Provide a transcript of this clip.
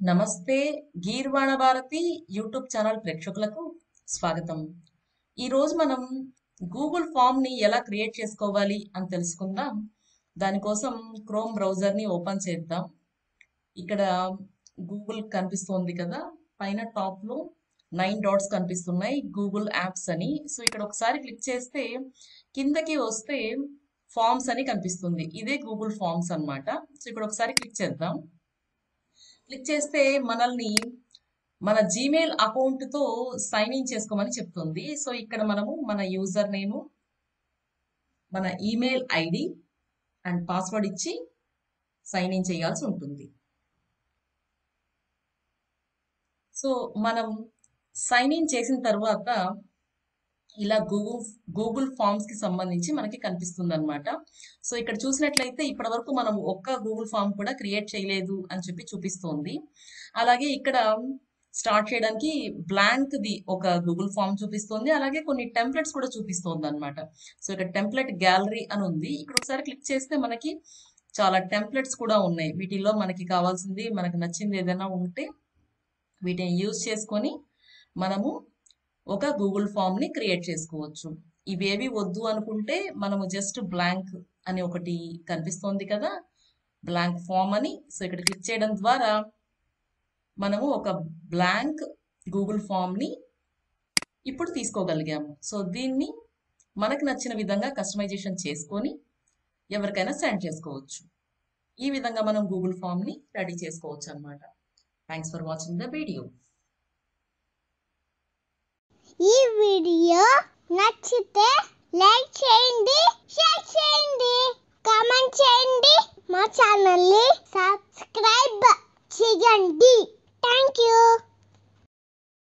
నమస్తే గీర్వాణ Bharati YouTube channel ప్రేక్షకులకు స్వాగతం. ఈరోజు మనం గూగుల్ ఫామ్ని ఎలా క్రియేట్ చేసుకోవాలి అని తెలుసుకుందాం. దానికోసం క్రోమ్ బ్రౌజర్ని ఓపెన్ చేద్దాం. ఇక్కడ గూగుల్ కనిపిస్తోంది కదా, పైన టాప్లో 9 డాట్స్ కనిపిస్తున్నాయి, గూగుల్ యాప్స్ అని. సో ఇక్కడ ఒకసారి క్లిక్ చేస్తే కిందకి వస్తే ఫామ్స్ అని కనిపిస్తుంది. ఇదే గూగుల్ ఫామ్స్ అన్నమాట. సో ఇక్కడ ఒకసారి క్లిక్ చేద్దాం. క్లిక్ చేస్తే మనల్ని మన జీమెయిల్ అకౌంట్తో సైన్ ఇన్ చేసుకోమని చెప్తుంది. సో ఇక్కడ మనము మన యూజర్ నేము, మన ఈమెయిల్ ఐడి అండ్ పాస్వర్డ్ ఇచ్చి సైన్ ఇన్ చేయాల్సి ఉంటుంది. సో మనం సైన్ ఇన్ చేసిన తర్వాత ఇలా గూగుల్ ఫామ్స్ కి సంబంధించి మనకి కనిపిస్తుంది అనమాట. సో ఇక్కడ చూసినట్లయితే ఇప్పటి వరకు మనం ఒక్క గూగుల్ ఫామ్ కూడా క్రియేట్ చేయలేదు అని చెప్పి చూపిస్తోంది. అలాగే ఇక్కడ స్టార్ట్ చేయడానికి బ్లాంక్ ది ఒక గూగుల్ ఫామ్ చూపిస్తుంది, అలాగే కొన్ని టెంప్లెట్స్ కూడా చూపిస్తోంది అనమాట. సో ఇక్కడ టెంప్లెట్ గ్యాలరీ అని ఉంది. ఇక్కడ ఒకసారి క్లిక్ చేస్తే మనకి చాలా టెంప్లెట్స్ కూడా ఉన్నాయి. వీటిల్లో మనకి కావాల్సింది, మనకు నచ్చింది ఏదైనా ఉంటే వీటిని యూజ్ చేసుకొని మనము ఒక గూగుల్ ఫామ్ ని క్రియేట్ చేసుకోవచ్చు. ఇవేవి వద్దు అనుకుంటే మనము జస్ట్ బ్లాంక్ అని ఒకటి కనిపిస్తోంది కదా, బ్లాంక్ ఫామ్ అని. సో ఇక్కడ క్లిక్ చేయడం ద్వారా మనము ఒక బ్లాంక్ గూగుల్ ఫామ్ ని ఇప్పుడు తీసుకోగలిగాము. సో దీన్ని మనకు నచ్చిన విధంగా కస్టమైజేషన్ చేసుకొని ఎవరికైనా సెండ్ చేసుకోవచ్చు. ఈ విధంగా మనం గూగుల్ ఫామ్ ని రెడీ చేసుకోవచ్చు అన్నమాట. Thanks for watching the video. ఈ వీడియో నచ్చితే లైక్ చేయండి, షేర్ చేయండి, కామెంట్ చేయండి, మా ఛానల్ ని సబ్స్క్రైబ్ చేయండి.